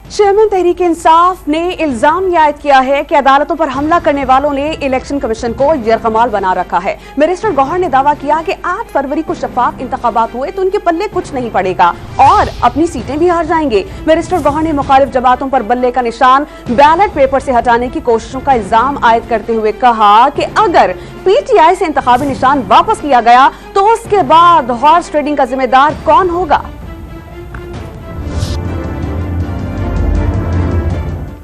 Chairman Tehreek Insaf ने इल्जाम ये आयद किया है कि अदालतों पर हमला करने वालों ने इलेक्शन कमीशन को यरगमाल बना रखा है। बैरिस्टर गौहर ने दावा किया कि 8 फरवरी को शफाफ इंतखाबात हुए तो उनके पल्ले कुछ नहीं पड़ेगा और अपनी सीटें भी हार जाएंगे। बैरिस्टर गौहर ने मुखालिफ जमातों पर बल्ले का निशान बैलेट पेपर से हटाने की कोशिशों का इल्जाम आयद करते हुए कहा कि अगर PTI से इंतखाबी निशान वापस लिया गया तो उसके बाद हॉर्स ट्रेडिंग का जिम्मेदार कौन होगा।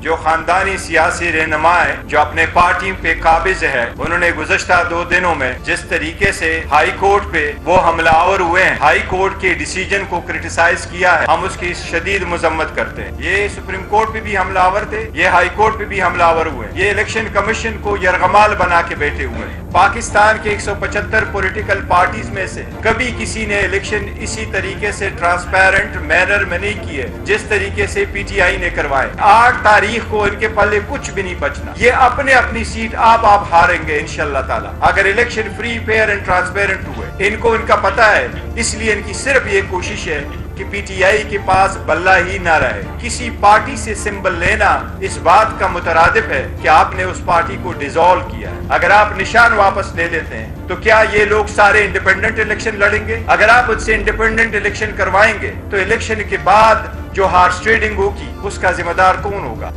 जो खानदानी सियासी रहनुमा है जो अपने पार्टी पे काबिज है, उन्होंने गुज़श्ता 2 दिनों में जिस तरीके से हाई कोर्ट पे वो हमलावर हुए हैं, हाई कोर्ट के डिसीजन को क्रिटिसाइज किया है, हम उसकी शदीद मजम्मत करते हैं। ये सुप्रीम कोर्ट पे भी हमलावर थे, ये हाई कोर्ट पे भी हमलावर हुए, ये इलेक्शन कमीशन को यरगमाल बना के बैठे हुए हैं। पाकिस्तान के 175 पॉलिटिकल पार्टीज में से कभी किसी ने इलेक्शन इसी तरीके से ट्रांसपेरेंट मैनर में नहीं किए जिस तरीके से PTI ने करवाए। 8 तारीख को इनके पल्ले कुछ भी नहीं बचना। ये अपने अपनी सीट आप हारेंगे इंशाल्लाह ताला अगर election free fair and transparent हुए। इनको इनका पता है, इसलिए इनकी सिर्फ ये कोशिश है कि PTI के पास बल्ला ही ना रहे। किसी पार्टी से सिंबल लेना इस बात का मुतरादिफ है कि आपने उस पार्टी को डिसॉल्व किया है। अगर आप निशान वापस ले लेते हैं तो क्या ये लोग सारे इंडिपेंडेंट इलेक्शन लड़ेंगे? अगर आप उनसे इंडिपेंडेंट इलेक्शन करवाएंगे तो इलेक्शन के बाद जो हॉर्स ट्रेडिंग होगी उसका जिम्मेदार कौन होगा?